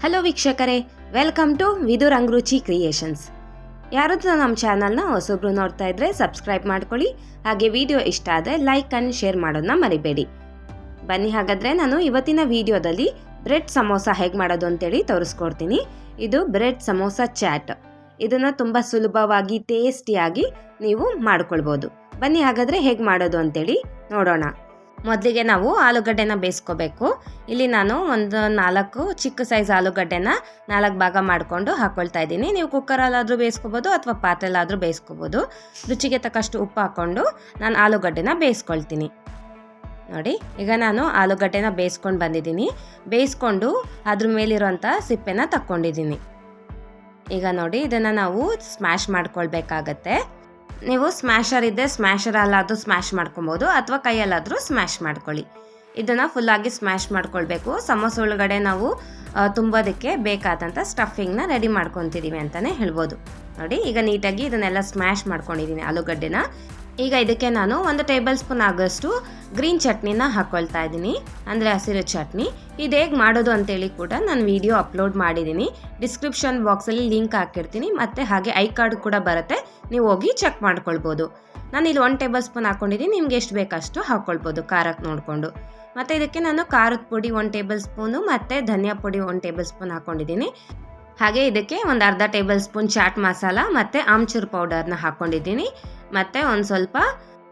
Hello ವೀಕ್ಷಕರೇ, welcome to ವಿದು ರಂಗರುಚಿ creations. ಯಾರಾದರೂ ನಮ್ಮ ಚಾನಲ್ನ ಹೊಸೊಬ್ರು ನೋಡ್ತಾ ಇದ್ರೆ ಸಬ್ಸ್ಕ್ರೈಬ್ ಮಾಡ್ಕೊಳ್ಳಿ. ಹಾಗೆ ವಿಡಿಯೋ ಇಷ್ಟ ಆದರೆ ಲೈಕ್ ಆ್ಯಂಡ್ ಶೇರ್ ಮಾಡೋದನ್ನ ಮರಿಬೇಡಿ. ಬನ್ನಿ, ಹಾಗಾದರೆ ನಾನು ಇವತ್ತಿನ ವಿಡಿಯೋದಲ್ಲಿ ಬ್ರೆಡ್ ಸಮೋಸ ಹೇಗೆ ಮಾಡೋದು ಅಂತೇಳಿ ತೋರಿಸ್ಕೊಡ್ತೀನಿ. ಇದು ಬ್ರೆಡ್ ಸಮೋಸ ಚಾಟ್. ಇದನ್ನು ತುಂಬ ಸುಲಭವಾಗಿ ಟೇಸ್ಟಿಯಾಗಿ ನೀವು ಮಾಡ್ಕೊಳ್ಬೋದು. ಬನ್ನಿ ಹಾಗಾದರೆ ಹೇಗೆ ಮಾಡೋದು ಅಂತೇಳಿ ನೋಡೋಣ. ಮೊದಲಿಗೆ ನಾವು ಆಲೂಗಡ್ಡೆನ ಬೇಯಿಸ್ಕೋಬೇಕು. ಇಲ್ಲಿ ನಾನು ಒಂದು 4 ಚಿಕ್ಕ ಸೈಜ್ ಆಲೂಗಡ್ಡೆನ 4 ಭಾಗ ಮಾಡಿಕೊಂಡು ಹಾಕ್ಕೊಳ್ತಾ ಇದ್ದೀನಿ. ನೀವು ಕುಕ್ಕರಲ್ಲಾದರೂ ಬೇಯಿಸ್ಕೋಬೋದು ಅಥವಾ ಪಾತ್ರೆಲ್ಲಾದರೂ ಬೇಯಿಸ್ಕೋಬೋದು. ರುಚಿಗೆ ತಕ್ಕಷ್ಟು ಉಪ್ಪು ಹಾಕ್ಕೊಂಡು ನಾನು ಆಲೂಗಡ್ಡೆನ ಬೇಯಿಸ್ಕೊಳ್ತೀನಿ. ನೋಡಿ, ಈಗ ನಾನು ಆಲೂಗಡ್ಡೆನ ಬೇಯಿಸ್ಕೊಂಡು ಬಂದಿದ್ದೀನಿ. ಬೇಯಿಸ್ಕೊಂಡು ಅದ್ರ ಮೇಲಿರೋಂಥ ಸಿಪ್ಪೆನ ತಕ್ಕೊಂಡಿದ್ದೀನಿ. ಈಗ ನೋಡಿ, ಇದನ್ನು ನಾವು ಸ್ಮ್ಯಾಶ್ ಮಾಡ್ಕೊಳ್ಬೇಕಾಗತ್ತೆ. ನೀವು ಸ್ಮ್ಯಾಶರ್ ಇದ್ದರೆ ಸ್ಮ್ಯಾಶರಲ್ಲಾದರೂ ಸ್ಮ್ಯಾಶ್ ಮಾಡ್ಕೊಬೋದು ಅಥವಾ ಕೈಯಲ್ಲಾದರೂ ಸ್ಮ್ಯಾಶ್ ಮಾಡ್ಕೊಳ್ಳಿ. ಇದನ್ನು ಫುಲ್ಲಾಗಿ ಸ್ಮ್ಯಾಶ್ ಮಾಡ್ಕೊಳ್ಬೇಕು. ಸಮೋಸ ಒಳಗಡೆ ನಾವು ತುಂಬೋದಕ್ಕೆ ಬೇಕಾದಂಥ ಸ್ಟಫಿಂಗ್ನ ರೆಡಿ ಮಾಡ್ಕೊತಿದ್ದೀವಿ ಅಂತಲೇ ಹೇಳ್ಬೋದು. ನೋಡಿ, ಈಗ ನೀಟಾಗಿ ಇದನ್ನೆಲ್ಲ ಸ್ಮ್ಯಾಶ್ ಮಾಡ್ಕೊಂಡಿದ್ದೀನಿ ಆಲೂಗಡ್ಡೆನ. ಈಗ ಇದಕ್ಕೆ ನಾನು 1 ಟೇಬಲ್ ಸ್ಪೂನ್ ಆಗೋಷ್ಟು ಗ್ರೀನ್ ಚಟ್ನಿನ ಹಾಕ್ಕೊಳ್ತಾ ಇದ್ದೀನಿ, ಅಂದರೆ ಹಸಿರು ಚಟ್ನಿ. ಇದು ಹೇಗೆ ಮಾಡೋದು ಅಂತೇಳಿ ಕೂಡ ನಾನು ವಿಡಿಯೋ ಅಪ್ಲೋಡ್ ಮಾಡಿದ್ದೀನಿ. ಡಿಸ್ಕ್ರಿಪ್ಷನ್ ಬಾಕ್ಸಲ್ಲಿ ಲಿಂಕ್ ಹಾಕಿರ್ತೀನಿ, ಮತ್ತು ಹಾಗೆ ಐ ಕಾರ್ಡ್ ಕೂಡ ಬರುತ್ತೆ, ನೀವು ಹೋಗಿ ಚೆಕ್ ಮಾಡ್ಕೊಳ್ಬೋದು. ನಾನು ಇಲ್ಲಿ 1 ಟೇಬಲ್ ಸ್ಪೂನ್ ಹಾಕ್ಕೊಂಡಿದ್ದೀನಿ. ನಿಮ್ಗೆ ಎಷ್ಟು ಬೇಕಷ್ಟು ಹಾಕ್ಕೊಳ್ಬೋದು ಖಾರಕ್ಕೆ ನೋಡಿಕೊಂಡು. ಮತ್ತು ಇದಕ್ಕೆ ನಾನು ಖಾರದ ಪುಡಿ 1 ಟೇಬಲ್ ಸ್ಪೂನು ಮತ್ತು ಧನಿಯಾ ಪುಡಿ 1 ಟೇಬಲ್ ಸ್ಪೂನ್ ಹಾಕ್ಕೊಂಡಿದ್ದೀನಿ. ಹಾಗೆ ಇದಕ್ಕೆ ಒಂದು ಅರ್ಧ ಟೇಬಲ್ ಸ್ಪೂನ್ ಚಾಟ್ ಮಸಾಲ ಮತ್ತು ಆಮ್ಚೂರ್ ಪೌಡರ್ನ ಹಾಕ್ಕೊಂಡಿದ್ದೀನಿ. ಮತ್ತು ಒಂದು ಸ್ವಲ್ಪ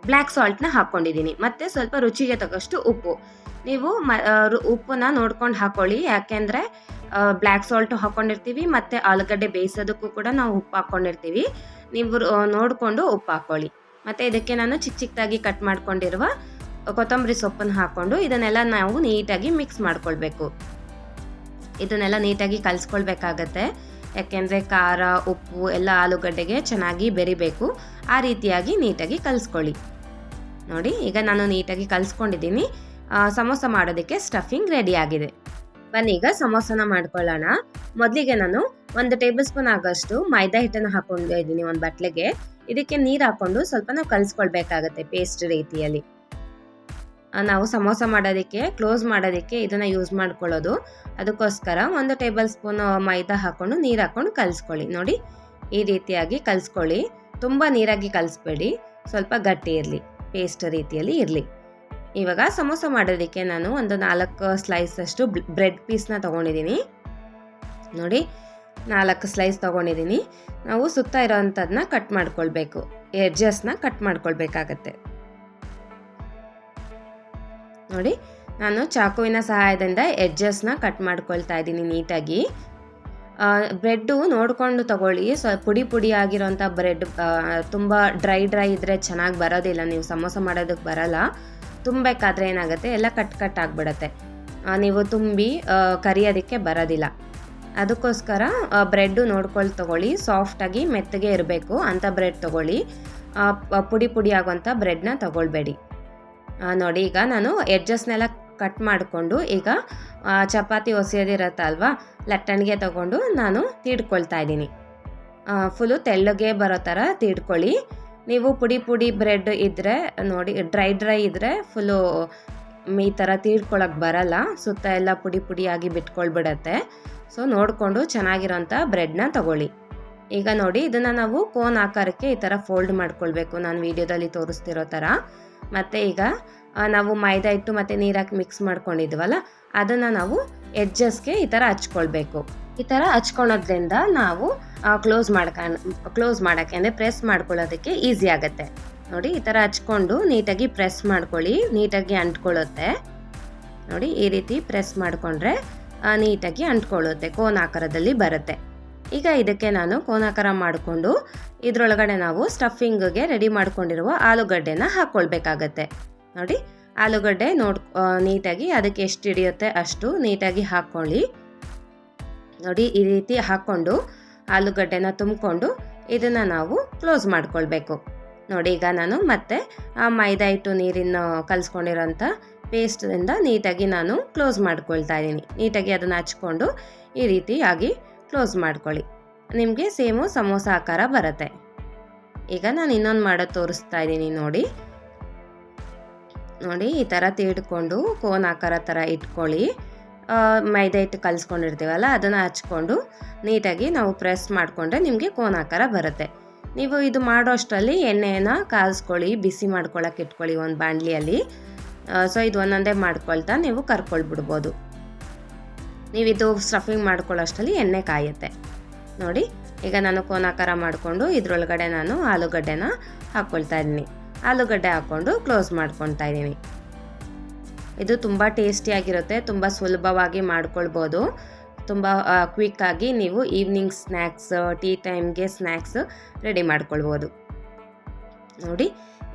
ಬ್ಲ್ಯಾಕ್ ಸಾಲ್ಟ್ನ ಹಾಕ್ಕೊಂಡಿದ್ದೀನಿ. ಮತ್ತು ಸ್ವಲ್ಪ ರುಚಿಗೆ ತಕ್ಕಷ್ಟು ಉಪ್ಪು. ನೀವು ಉಪ್ಪನ್ನ ನೋಡ್ಕೊಂಡು ಹಾಕ್ಕೊಳ್ಳಿ, ಯಾಕೆಂದರೆ ಬ್ಲ್ಯಾಕ್ ಸಾಲ್ಟು ಹಾಕ್ಕೊಂಡಿರ್ತೀವಿ ಮತ್ತು ಆಲೂಗಡ್ಡೆ ಬೇಯಿಸೋದಕ್ಕೂ ಕೂಡ ನಾವು ಉಪ್ಪು ಹಾಕ್ಕೊಂಡಿರ್ತೀವಿ. ನೀವು ನೋಡಿಕೊಂಡು ಉಪ್ಪು ಹಾಕ್ಕೊಳ್ಳಿ. ಮತ್ತು ಇದಕ್ಕೆ ನಾನು ಚಿಕ್ಕದಾಗಿ ಕಟ್ ಮಾಡ್ಕೊಂಡಿರುವ ಕೊತ್ತಂಬರಿ ಸೊಪ್ಪನ್ನು ಹಾಕ್ಕೊಂಡು ಇದನ್ನೆಲ್ಲ ನಾವು ನೀಟಾಗಿ ಮಿಕ್ಸ್ ಮಾಡ್ಕೊಳ್ಬೇಕು. ಇದನ್ನೆಲ್ಲ ನೀಟಾಗಿ ಕಲಿಸ್ಕೊಳ್ಬೇಕಾಗತ್ತೆ, ಯಾಕೆಂದರೆ ಖಾರ ಉಪ್ಪು ಎಲ್ಲ ಆಲೂಗಡ್ಡೆಗೆ ಚೆನ್ನಾಗಿ ಬೆರಿಬೇಕು. ಆ ರೀತಿಯಾಗಿ ನೀಟಾಗಿ ಕಲಿಸ್ಕೊಳ್ಳಿ. ನೋಡಿ, ಈಗ ನಾನು ನೀಟಾಗಿ ಕಲಿಸ್ಕೊಂಡಿದ್ದೀನಿ. ಸಮೋಸ ಮಾಡೋದಕ್ಕೆ ಸ್ಟಫಿಂಗ್ ರೆಡಿ ಆಗಿದೆ. ಬನ್ನಿ ಈಗ ಸಮೋಸನ ಮಾಡ್ಕೊಳ್ಳೋಣ. ಮೊದಲಿಗೆ ನಾನು 1 ಟೇಬಲ್ ಸ್ಪೂನ್ ಆಗೋಷ್ಟು ಮೈದಾ ಹಿಟ್ಟನ್ನು ಹಾಕ್ಕೊಂಡಿದ್ದೀನಿ ಒಂದು ಬಟ್ಲೆಗೆ. ಇದಕ್ಕೆ ನೀರು ಹಾಕ್ಕೊಂಡು ಸ್ವಲ್ಪ ನಾವು ಕಲಿಸ್ಕೊಳ್ಬೇಕಾಗತ್ತೆ ಪೇಸ್ಟ್ ರೀತಿಯಲ್ಲಿ. ನಾವು ಸಮೋಸ ಮಾಡೋದಕ್ಕೆ ಕ್ಲೋಸ್ ಮಾಡೋದಕ್ಕೆ ಇದನ್ನು ಯೂಸ್ ಮಾಡ್ಕೊಳ್ಳೋದು. ಅದಕ್ಕೋಸ್ಕರ 1 ಟೇಬಲ್ ಸ್ಪೂನ್ ಮೈದಾ ಹಾಕ್ಕೊಂಡು ನೀರು ಹಾಕ್ಕೊಂಡು ಕಲಿಸ್ಕೊಳ್ಳಿ. ನೋಡಿ, ಈ ರೀತಿಯಾಗಿ ಕಲಿಸ್ಕೊಳ್ಳಿ. ತುಂಬ ನೀರಾಗಿ ಕಲಿಸ್ಬೇಡಿ, ಸ್ವಲ್ಪ ಗಟ್ಟಿ ಇರಲಿ, ಪೇಸ್ಟ್ ರೀತಿಯಲ್ಲಿ ಇರಲಿ. ಇವಾಗ ಸಮೋಸ ಮಾಡೋದಕ್ಕೆ ನಾನು ಒಂದು 4 ಸ್ಲೈಸ್ ಅಷ್ಟು ಬ್ರೆಡ್ ಪೀಸ್ನ ತೊಗೊಂಡಿದ್ದೀನಿ. ನೋಡಿ, 4 ಸ್ಲೈಸ್ ತೊಗೊಂಡಿದ್ದೀನಿ. ನಾವು ಸುತ್ತ ಇರೋವಂಥದ್ದನ್ನ ಕಟ್ ಮಾಡ್ಕೊಳ್ಬೇಕು, ಎಡ್ಜಸ್ನ ಕಟ್ ಮಾಡ್ಕೊಳ್ಬೇಕಾಗತ್ತೆ. ನೋಡಿ, ನಾನು ಚಾಕುವಿನ ಸಹಾಯದಿಂದ ಎಡ್ಜಸ್ನ ಕಟ್ ಮಾಡ್ಕೊಳ್ತಾ ಇದ್ದೀನಿ ನೀಟಾಗಿ. ಬ್ರೆಡ್ಡು ನೋಡಿಕೊಂಡು ತಗೊಳ್ಳಿ. ಪುಡಿ ಪುಡಿ ಆಗಿರೋಂಥ ಬ್ರೆಡ್ ತುಂಬ ಡ್ರೈ ಇದ್ದರೆ ಚೆನ್ನಾಗಿ ಬರೋದಿಲ್ಲ, ನೀವು ಸಮೋಸ ಮಾಡೋದಕ್ಕೆ ಬರಲ್ಲ. ತುಂಬಬೇಕಾದ್ರೆ ಏನಾಗುತ್ತೆ, ಎಲ್ಲ ಕಟ್ ಆಗಿಬಿಡತ್ತೆ, ನೀವು ತುಂಬಿ ಕರಿಯೋದಕ್ಕೆ ಬರೋದಿಲ್ಲ. ಅದಕ್ಕೋಸ್ಕರ ಬ್ರೆಡ್ಡು ನೋಡ್ಕೊಂಡು ತಗೊಳ್ಳಿ, ಸಾಫ್ಟಾಗಿ ಮೆತ್ತಗೆ ಇರಬೇಕು ಅಂಥ ಬ್ರೆಡ್ ತಗೊಳ್ಳಿ. ಪುಡಿ ಆಗುವಂಥ ಬ್ರೆಡ್ನ ತಗೊಳ್ಬೇಡಿ. ನೋಡಿ, ಈಗ ನಾನು ಎಡ್ಜಸ್ನೆಲ್ಲ ಕಟ್ ಮಾಡಿಕೊಂಡು ಈಗ ಚಪಾತಿ ಹೊಸೆಯೋದಿರತ್ತಲ್ವಾ, ಲಟ್ಟಣಿಗೆ ತಗೊಂಡು ನಾನು ತೀಡ್ಕೊಳ್ತಾ ಇದ್ದೀನಿ. ಫುಲ್ಲು ತೆಳ್ಳಗೆ ಬರೋ ಥರ ತೀಡ್ಕೊಳ್ಳಿ. ನೀವು ಪುಡಿ ಬ್ರೆಡ್ ಇದ್ದರೆ ನೋಡಿ, ಡ್ರೈ ಇದ್ದರೆ ಫುಲ್ಲು ಈ ಥರ ತೀಡ್ಕೊಳಕ್ಕೆ ಬರಲ್ಲ, ಸುತ್ತ ಎಲ್ಲ ಪುಡಿಯಾಗಿ ಬಿಟ್ಕೊಳ್ಬಿಡತ್ತೆ. ಸೊ ನೋಡಿಕೊಂಡು ಚೆನ್ನಾಗಿರೋಂಥ ಬ್ರೆಡ್ನ ತಗೊಳ್ಳಿ. ಈಗ ನೋಡಿ, ಇದನ್ನು ನಾವು ಕೋನ್ ಆಕಾರಕ್ಕೆ ಈ ಥರ ಫೋಲ್ಡ್ ಮಾಡ್ಕೊಳ್ಬೇಕು, ನಾನು ವಿಡಿಯೋದಲ್ಲಿ ತೋರಿಸ್ತಿರೋ ಥರ. ಮತ್ತು ಈಗ ನಾವು ಮೈದಾ ಹಿಟ್ಟು ಮತ್ತು ನೀರಾಕಿ ಮಿಕ್ಸ್ ಮಾಡ್ಕೊಂಡಿದ್ವಲ್ಲ, ಅದನ್ನು ನಾವು ಎಡ್ಜಸ್ಗೆ ಈ ಥರ ಹಚ್ಕೊಳ್ಬೇಕು. ಈ ಥರ ಹಚ್ಕೊಳೋದ್ರಿಂದ ನಾವು ಕ್ಲೋಸ್ ಮಾಡೋಕ್ಕೆ ಅಂದರೆ ಪ್ರೆಸ್ ಮಾಡ್ಕೊಳ್ಳೋದಕ್ಕೆ ಈಸಿ ಆಗುತ್ತೆ. ನೋಡಿ, ಈ ಥರ ಹಚ್ಕೊಂಡು ನೀಟಾಗಿ ಪ್ರೆಸ್ ಮಾಡ್ಕೊಳ್ಳಿ, ನೀಟಾಗಿ ಅಂಟ್ಕೊಳ್ಳುತ್ತೆ. ನೋಡಿ, ಈ ರೀತಿ ಪ್ರೆಸ್ ಮಾಡಿಕೊಂಡ್ರೆ ನೀಟಾಗಿ ಅಂಟ್ಕೊಳ್ಳುತ್ತೆ, ಕೋನ್ ಆಕಾರದಲ್ಲಿ ಬರುತ್ತೆ. ಈಗ ಇದಕ್ಕೆ ನಾನು ಕೋನಾಕಾರ ಮಾಡಿಕೊಂಡು ಇದರೊಳಗಡೆ ನಾವು ಸ್ಟಫಿಂಗ್ಗೆ ರೆಡಿ ಮಾಡ್ಕೊಂಡಿರುವ ಆಲೂಗಡ್ಡೆನ ಹಾಕ್ಕೊಳ್ಬೇಕಾಗತ್ತೆ. ನೋಡಿ, ಆಲೂಗಡ್ಡೆ ನೀಟಾಗಿ ಅದಕ್ಕೆ ಎಷ್ಟು ಹಿಡಿಯುತ್ತೆ ಅಷ್ಟು ನೀಟಾಗಿ ಹಾಕ್ಕೊಳ್ಳಿ. ನೋಡಿ, ಈ ರೀತಿ ಹಾಕ್ಕೊಂಡು ಆಲೂಗಡ್ಡೆನ ತುಂಬಿಕೊಂಡು ಇದನ್ನು ನಾವು ಕ್ಲೋಸ್ ಮಾಡ್ಕೊಳ್ಬೇಕು. ನೋಡಿ, ಈಗ ನಾನು ಮತ್ತೆ ಆ ಮೈದಾ ಹಿಟ್ಟು ನೀರಿನ ಕಲಿಸ್ಕೊಂಡಿರೋಂಥ ಪೇಸ್ಟಿಂದ ನೀಟಾಗಿ ನಾನು ಕ್ಲೋಸ್ ಮಾಡ್ಕೊಳ್ತಾ ಇದ್ದೀನಿ. ನೀಟಾಗಿ ಅದನ್ನು ಹಚ್ಕೊಂಡು ಈ ರೀತಿಯಾಗಿ ಕ್ಲೋಸ್ ಮಾಡ್ಕೊಳ್ಳಿ. ನಿಮಗೆ ಸೇಮು ಸಮೋಸ ಆಕಾರ ಬರುತ್ತೆ. ಈಗ ನಾನು ಇನ್ನೊಂದು ಮಾಡೋದು ತೋರಿಸ್ತಾ ಇದ್ದೀನಿ. ನೋಡಿ, ಈ ಥರ ತೀಡ್ಕೊಂಡು ಕೋನ್ ಆಕಾರ ಥರ ಇಟ್ಕೊಳ್ಳಿ. ಮೈದಾ ಹಿಟ್ಟು ಕಲಿಸ್ಕೊಂಡಿರ್ತೀವಲ್ಲ ಅದನ್ನು ಹಚ್ಕೊಂಡು ನೀಟಾಗಿ ನಾವು ಪ್ರೆಸ್ ಮಾಡಿಕೊಂಡ್ರೆ ನಿಮಗೆ ಕೋನಾಕಾರ ಬರುತ್ತೆ. ನೀವು ಇದು ಮಾಡೋ ಅಷ್ಟರಲ್ಲಿ ಎಣ್ಣೆನ ಕಾಯಿಸ್ಕೊಳ್ಳಿ, ಬಿಸಿ ಮಾಡ್ಕೊಳ್ಳೋಕೆ ಇಟ್ಕೊಳ್ಳಿ ಒಂದು ಬಾಣಲಿಯಲ್ಲಿ. ಸೊ ಇದು ಒಂದೊಂದೇ ಮಾಡ್ಕೊಳ್ತಾ ನೀವು ಕರ್ಕೊಳ್ಬಿಡ್ಬೋದು. ನೀವಿದು ಸ್ಟಫಿಂಗ್ ಮಾಡ್ಕೊಳ್ಳೋ ಅಷ್ಟರಲ್ಲಿ ಎಣ್ಣೆ ಕಾಯುತ್ತೆ ನೋಡಿ. ಈಗ ನಾನು ಕೋನಾಕಾರ ಮಾಡಿಕೊಂಡು ಇದರೊಳಗಡೆ ನಾನು ಆಲೂಗಡ್ಡೆನ ಹಾಕ್ಕೊಳ್ತಾ ಇದ್ದೀನಿ. ಆಲೂಗಡ್ಡೆ ಹಾಕ್ಕೊಂಡು ಕ್ಲೋಸ್ ಮಾಡ್ಕೊಳ್ತಾ ಇದ್ದೀನಿ. ಇದು ತುಂಬ ಟೇಸ್ಟಿಯಾಗಿರುತ್ತೆ, ತುಂಬ ಸುಲಭವಾಗಿ ಮಾಡ್ಕೊಳ್ಬೋದು. ತುಂಬ ಕ್ವಿಕ್ಕಾಗಿ ನೀವು ಈವ್ನಿಂಗ್ ಸ್ನ್ಯಾಕ್ಸ್, ಟೀ ಟೈಮ್ಗೆ ಸ್ನ್ಯಾಕ್ಸ್ ರೆಡಿ ಮಾಡ್ಕೊಳ್ಬೋದು ನೋಡಿ.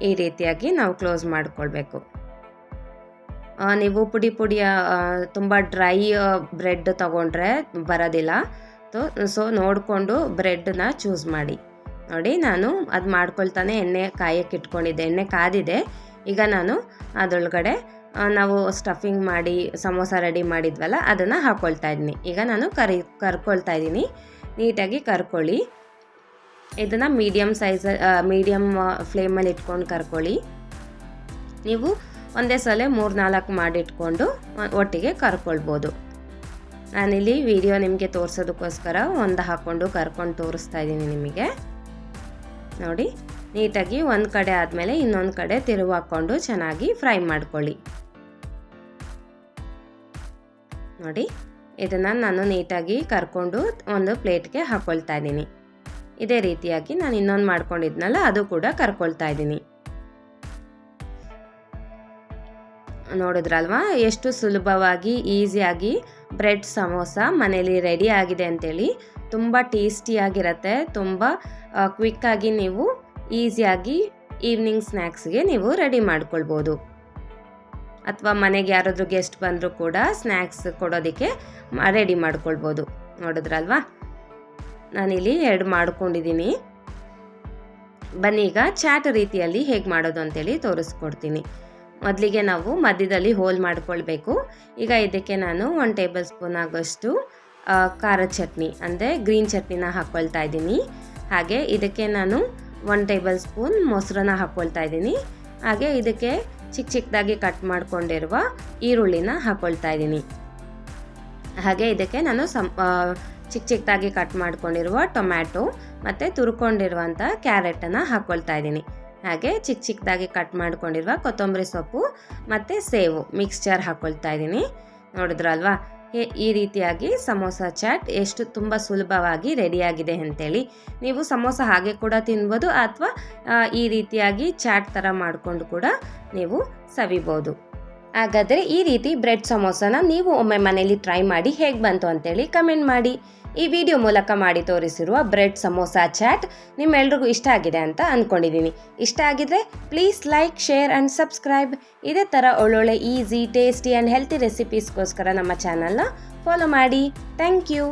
ಈ ರೀತಿಯಾಗಿ ನಾವು ಕ್ಲೋಸ್ ಮಾಡ್ಕೊಳ್ಬೇಕು. ನೀವು ಪುಡಿ ತುಂಬ ಡ್ರೈ ಬ್ರೆಡ್ ತೊಗೊಂಡ್ರೆ ಬರೋದಿಲ್ಲ. ಸೊ ನೋಡಿಕೊಂಡು ಬ್ರೆಡ್ನ ಚೂಸ್ ಮಾಡಿ ನೋಡಿ. ನಾನು ಅದು ಮಾಡ್ಕೊಳ್ತಾನೆ ಎಣ್ಣೆ ಕಾಯಕ್ಕೆ ಇಟ್ಕೊಂಡಿದ್ದೆ, ಎಣ್ಣೆ ಕಾದಿದೆ. ಈಗ ನಾನು ಅದರೊಳಗಡೆ ನಾವು ಸ್ಟಫಿಂಗ್ ಮಾಡಿ ಸಮೋಸ ರೆಡಿ ಮಾಡಿದ್ವಲ್ಲ ಅದನ್ನು ಹಾಕ್ಕೊಳ್ತಾ ಇದ್ದೀನಿ. ಈಗ ನಾನು ಕರ್ಕೊಳ್ತಾ ಇದ್ದೀನಿ. ನೀಟಾಗಿ ಕರ್ಕೊಳ್ಳಿ. ಇದನ್ನು ಮೀಡಿಯಮ್ ಫ್ಲೇಮಲ್ಲಿ ಇಟ್ಕೊಂಡು ಕರ್ಕೊಳ್ಳಿ. ನೀವು ಒಂದೇ ಸಲ 3-4 ಮಾಡಿಟ್ಕೊಂಡು ಒಟ್ಟಿಗೆ ಕರ್ಕೊಳ್ಬೋದು. ನಾನಿಲ್ಲಿ ವಿಡಿಯೋ ನಿಮಗೆ ತೋರಿಸೋದಕ್ಕೋಸ್ಕರ ಒಂದು ಹಾಕ್ಕೊಂಡು ಕರ್ಕೊಂಡು ತೋರಿಸ್ತಾ ಇದ್ದೀನಿ ನಿಮಗೆ ನೋಡಿ. ನೀಟಾಗಿ ಒಂದು ಕಡೆ ಆದಮೇಲೆ ಇನ್ನೊಂದು ಕಡೆ ತಿರುವು ಹಾಕ್ಕೊಂಡು ಚೆನ್ನಾಗಿ ಫ್ರೈ ಮಾಡ್ಕೊಳ್ಳಿ ನೋಡಿ. ಇದನ್ನು ನಾನು ನೀಟಾಗಿ ಕರ್ಕೊಂಡು ಒಂದು ಪ್ಲೇಟ್ಗೆ ಹಾಕ್ಕೊಳ್ತಾ ಇದ್ದೀನಿ. ಇದೇ ರೀತಿಯಾಗಿ ನಾನು ಇನ್ನೊಂದು ಮಾಡ್ಕೊಂಡಿದ್ನಲ್ಲ ಅದು ಕೂಡ ಕರ್ಕೊಳ್ತಾ ಇದ್ದೀನಿ. ನೋಡಿದ್ರಲ್ವಾ ಎಷ್ಟು ಸುಲಭವಾಗಿ ಈಸಿಯಾಗಿ ಬ್ರೆಡ್ ಸಮೋಸ ಮನೇಲಿ ರೆಡಿ ಆಗಿದೆ ಅಂತೇಳಿ. ತುಂಬ ಟೇಸ್ಟಿಯಾಗಿರುತ್ತೆ, ತುಂಬ ಕ್ವಿಕ್ಕಾಗಿ ನೀವು ಈಸಿಯಾಗಿ ಈವ್ನಿಂಗ್ ಸ್ನ್ಯಾಕ್ಸ್ಗೆ ನೀವು ರೆಡಿ ಮಾಡ್ಕೊಳ್ಬೋದು. ಅಥವಾ ಮನೆಗೆ ಯಾರಾದರೂ ಗೆಸ್ಟ್ ಬಂದರೂ ಕೂಡ ಸ್ನ್ಯಾಕ್ಸ್ ಕೊಡೋದಕ್ಕೆ ರೆಡಿ ಮಾಡ್ಕೊಳ್ಬೋದು. ನೋಡಿದ್ರಲ್ವಾ, ನಾನಿಲ್ಲಿ 2 ಮಾಡ್ಕೊಂಡಿದ್ದೀನಿ. ಬನ್ನಿ ಈಗ ಚಾಟ್ ರೀತಿಯಲ್ಲಿ ಹೇಗೆ ಮಾಡೋದು ಅಂತೇಳಿ ತೋರಿಸ್ಕೊಡ್ತೀನಿ. ಮೊದಲಿಗೆ ನಾವು ಮಧ್ಯದಲ್ಲಿ ಹೋಲ್ ಮಾಡ್ಕೊಳ್ಬೇಕು. ಈಗ ಇದಕ್ಕೆ ನಾನು 1 ಟೇಬಲ್ ಸ್ಪೂನ್ ಆಗೋಷ್ಟು ಖಾರದ ಚಟ್ನಿ ಅಂದರೆ ಗ್ರೀನ್ ಚಟ್ನಿನ ಹಾಕ್ಕೊಳ್ತಾ ಇದ್ದೀನಿ. ಹಾಗೆ ಇದಕ್ಕೆ ನಾನು 1 ಟೇಬಲ್ ಸ್ಪೂನ್ ಮೊಸರನ್ನ ಹಾಕ್ಕೊಳ್ತಾ ಇದ್ದೀನಿ. ಹಾಗೆ ಇದಕ್ಕೆ ಚಿಕ್ಕದಾಗಿ ಕಟ್ ಮಾಡ್ಕೊಂಡಿರುವ ಈರುಳ್ಳಿನ ಹಾಕ್ಕೊಳ್ತಾ ಇದ್ದೀನಿ. ಹಾಗೆ ಇದಕ್ಕೆ ನಾನು ಚಿಕ್ಕದಾಗಿ ಕಟ್ ಮಾಡ್ಕೊಂಡಿರುವ ಟೊಮ್ಯಾಟೊ ಮತ್ತು ತುರ್ಕೊಂಡಿರುವಂಥ ಕ್ಯಾರೆಟನ್ನು ಹಾಕ್ಕೊಳ್ತಾ ಇದ್ದೀನಿ. ಹಾಗೆ ಚಿಕ್ಕದಾಗಿ ಕಟ್ ಮಾಡ್ಕೊಂಡಿರುವ ಕೊತ್ತಂಬರಿ ಸೊಪ್ಪು ಮತ್ತು ಸೇವು ಮಿಕ್ಸ್ಚರ್ ಹಾಕ್ಕೊಳ್ತಾ ಇದ್ದೀನಿ. ನೋಡಿದ್ರಲ್ವಾ ಈ ರೀತಿಯಾಗಿ ಸಮೋಸ ಚಾಟ್ ಎಷ್ಟು ತುಂಬ ಸುಲಭವಾಗಿ ರೆಡಿಯಾಗಿದೆ ಅಂತೇಳಿ. ನೀವು ಸಮೋಸ ಹಾಗೆ ಕೂಡ ತಿನ್ಬೋದು ಅಥವಾ ಈ ರೀತಿಯಾಗಿ ಚಾಟ್ ಥರ ಮಾಡಿಕೊಂಡು ಕೂಡ ನೀವು ಸವಿಬೋದು. ಹಾಗಾದರೆ ಈ ರೀತಿ ಬ್ರೆಡ್ ಸಮೋಸನ ನೀವು ಒಮ್ಮೆ ಮನೇಲಿ ಟ್ರೈ ಮಾಡಿ ಹೇಗೆ ಬಂತು ಅಂತೇಳಿ ಕಮೆಂಟ್ ಮಾಡಿ. ಈ ವಿಡಿಯೋ ಮೂಲಕ ಮಾಡಿ ತೋರಿಸಿರುವ ಬ್ರೆಡ್ ಸಮೋಸ ಚಾಟ್ ನಿಮ್ಮೆಲ್ರಿಗೂ ಇಷ್ಟ ಆಗಿದೆ ಅಂತ ಅಂದ್ಕೊಂಡಿದ್ದೀನಿ. ಇಷ್ಟ ಆಗಿದ್ರೆ please like, share and subscribe. ಇದೇ ಥರ ಒಳ್ಳೊಳ್ಳೆ ಈಸಿ, ಟೇಸ್ಟಿ ಆ್ಯಂಡ್ ಹೆಲ್ತಿ ರೆಸಿಪೀಸ್ಗೋಸ್ಕರ ನಮ್ಮ ಚಾನಲ್ನ ಫಾಲೋ ಮಾಡಿ. Thank you.